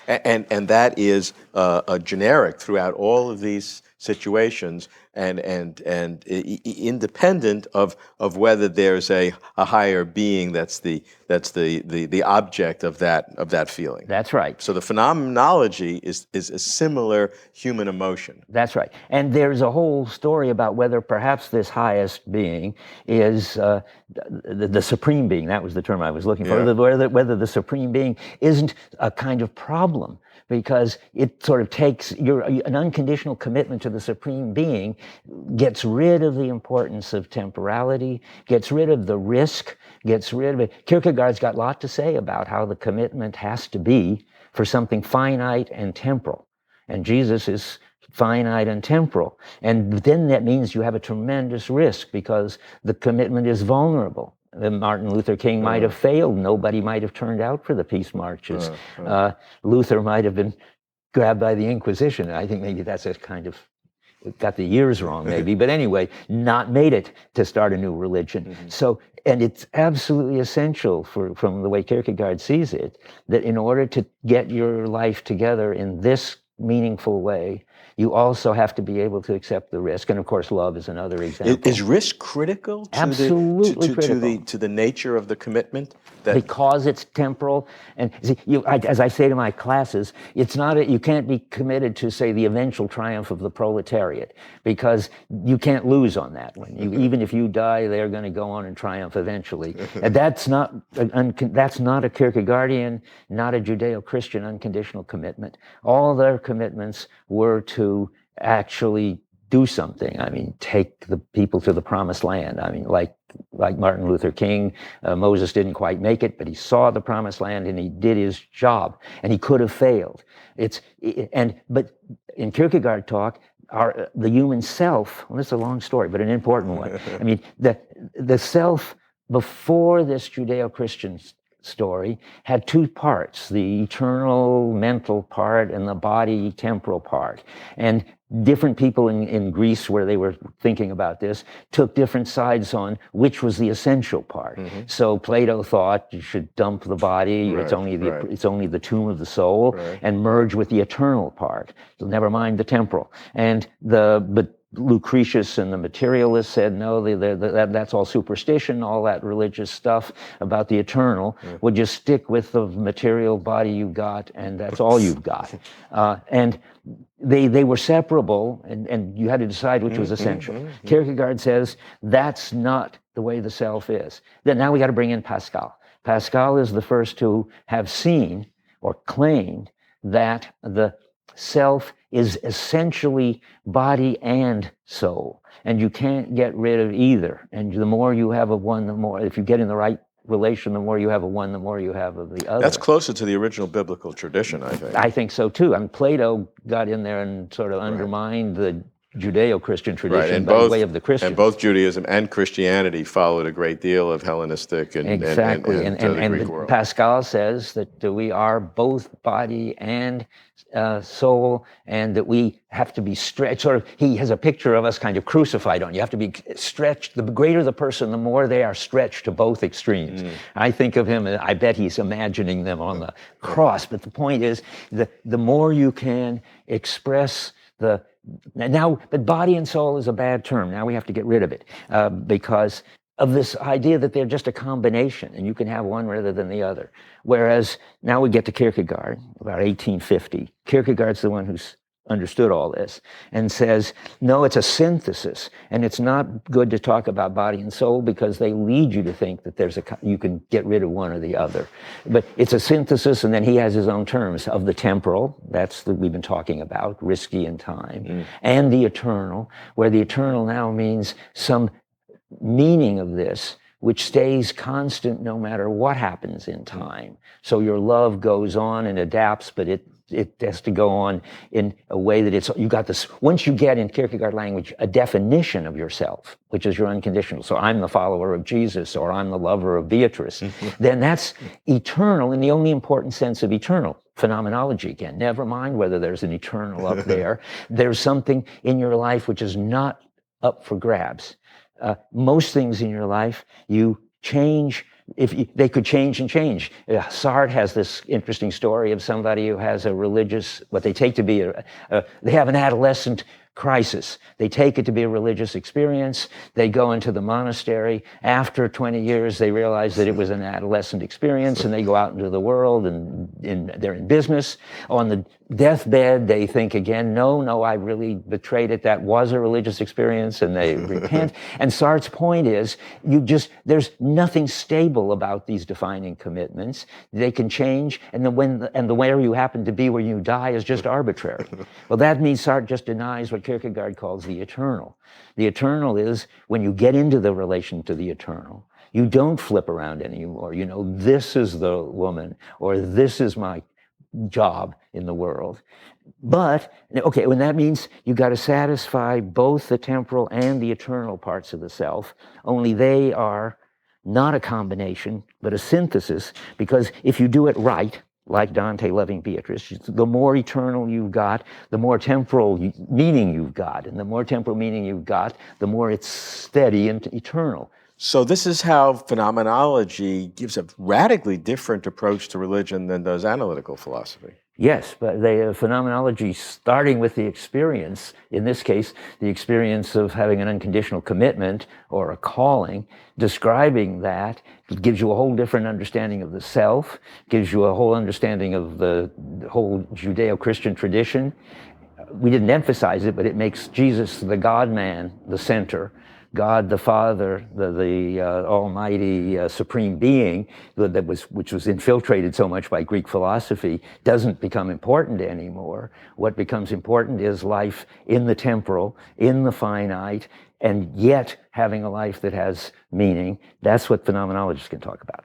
And that is a generic throughout all of these situations, and independent of whether there's a higher being that's the object of that feeling. That's right. So the phenomenology is a similar human emotion. That's right. And there's a whole story about whether perhaps this highest being is the supreme being. That was the term I was looking for. Yeah. Whether the supreme being isn't a kind of problem, because it sort of takes an unconditional commitment to the supreme being, gets rid of the importance of temporality, gets rid of the risk, gets rid of it. Kierkegaard's got a lot to say about how the commitment has to be for something finite and temporal. And Jesus is finite and temporal. And then that means you have a tremendous risk, because the commitment is vulnerable. Martin Luther King might have failed. Nobody might have turned out for the peace marches. Luther might have been grabbed by the Inquisition. I think maybe that's a kind of, got the years wrong maybe, but anyway, not made it to start a new religion. Mm-hmm. So, and it's absolutely essential from the way Kierkegaard sees it, that in order to get your life together in this meaningful way, you also have to be able to accept the risk. And of course, love is another example. Is risk critical to Absolutely critical. To the nature of the commitment? Because it's temporal. And see, as I say to my classes, it's not you can't be committed to, say, the eventual triumph of the proletariat, because you can't lose on that one. Even if you die, they're going to go on and triumph eventually. And that's not a Kierkegaardian, not a Judeo-Christian unconditional commitment. All their commitments were to actually do something. I mean, take the people to the promised land. I mean, like Martin Luther King, Moses didn't quite make it, but he saw the promised land and he did his job, and he could have failed. But in Kierkegaard talk, the human self, well, this is a long story, but an important one. I mean, the self before this Judeo-Christian story had two parts, the eternal mental part and the body temporal part. And different people in Greece, where they were thinking about this, took different sides on which was the essential part. Mm-hmm. So Plato thought you should dump the body, it's only the tomb of the soul, and merge with the eternal part. So never mind the temporal. But Lucretius and the materialists said, no, that's all superstition, all that religious stuff about the eternal. Would just stick with the material body you got, and that's all you've got. And they were separable, and you had to decide which was essential. Kierkegaard says that's not the way the self is. Then now we got to bring in Pascal. Pascal is the first to have seen or claimed that the self is essentially body and soul, and you can't get rid of either. And the more you have of one, the more, if you get in the right relation, the more you have of one, the more you have of the other. That's closer to the original biblical tradition, I think. I think so too. I mean, Plato got in there and sort of undermined the Judeo-Christian tradition by way of the Christians. And both Judaism and Christianity followed a great deal of Hellenistic and Greek world. Pascal says that we are both body and soul, and that we have to be stretched. Sort of, he has a picture of us kind of crucified on. You have to be stretched. The greater the person, the more they are stretched to both extremes. I think of him, I bet he's imagining them on the cross. But the point is, the more you can express but body and soul is a bad term. Now we have to get rid of it because of this idea that they're just a combination and you can have one rather than the other. Whereas now we get to Kierkegaard, about 1850. Kierkegaard's the one who's understood all this and says, no, it's a synthesis, and it's not good to talk about body and soul because they lead you to think that you can get rid of one or the other. But it's a synthesis, and then he has his own terms of the temporal, we've been talking about, risky in time, and the eternal, where the eternal now means some meaning of this which stays constant no matter what happens in time. So your love goes on and adapts, but it has to go on in a way that you got this, once you get in Kierkegaard language, a definition of yourself, which is your unconditional. So I'm the follower of Jesus, or I'm the lover of Beatrice. Then that's eternal in the only important sense of eternal. Phenomenology again, never mind whether there's an eternal up there. There's something in your life which is not up for grabs. Most things in your life, you change they could change and change. Sartre has this interesting story of somebody who has a religious, what they take to be they have an adolescent crisis. They take it to be a religious experience. They go into the monastery. After 20 years, they realize that it was an adolescent experience, and they go out into the world, and they're in business. On the deathbed, they think again, no, I really betrayed it. That was a religious experience, and they repent. And Sartre's point is, there's nothing stable about these defining commitments. They can change, and where you happen to be when you die is just arbitrary. Well, that means Sartre just denies what Kierkegaard calls the eternal. The eternal is when you get into the relation to the eternal, you don't flip around anymore. You know, this is the woman, or this is my job in the world. But, okay, when that means you got to satisfy both the temporal and the eternal parts of the self, only they are not a combination, but a synthesis, because if you do it right, like Dante loving Beatrice, the more eternal you've got, the more temporal meaning you've got. And the more temporal meaning you've got, the more it's steady and eternal. So this is how phenomenology gives a radically different approach to religion than does analytical philosophy. Yes, but phenomenology, starting with the experience, in this case, the experience of having an unconditional commitment or a calling, describing that, it gives you a whole different understanding of the self, gives you a whole understanding of the whole Judeo-Christian tradition. We didn't emphasize it, but it makes Jesus, the God-man, the center. God the Father, the almighty supreme being, which was infiltrated so much by Greek philosophy, doesn't become important anymore. What becomes important is life in the temporal, in the finite, and yet having a life that has meaning. That's what phenomenologists can talk about.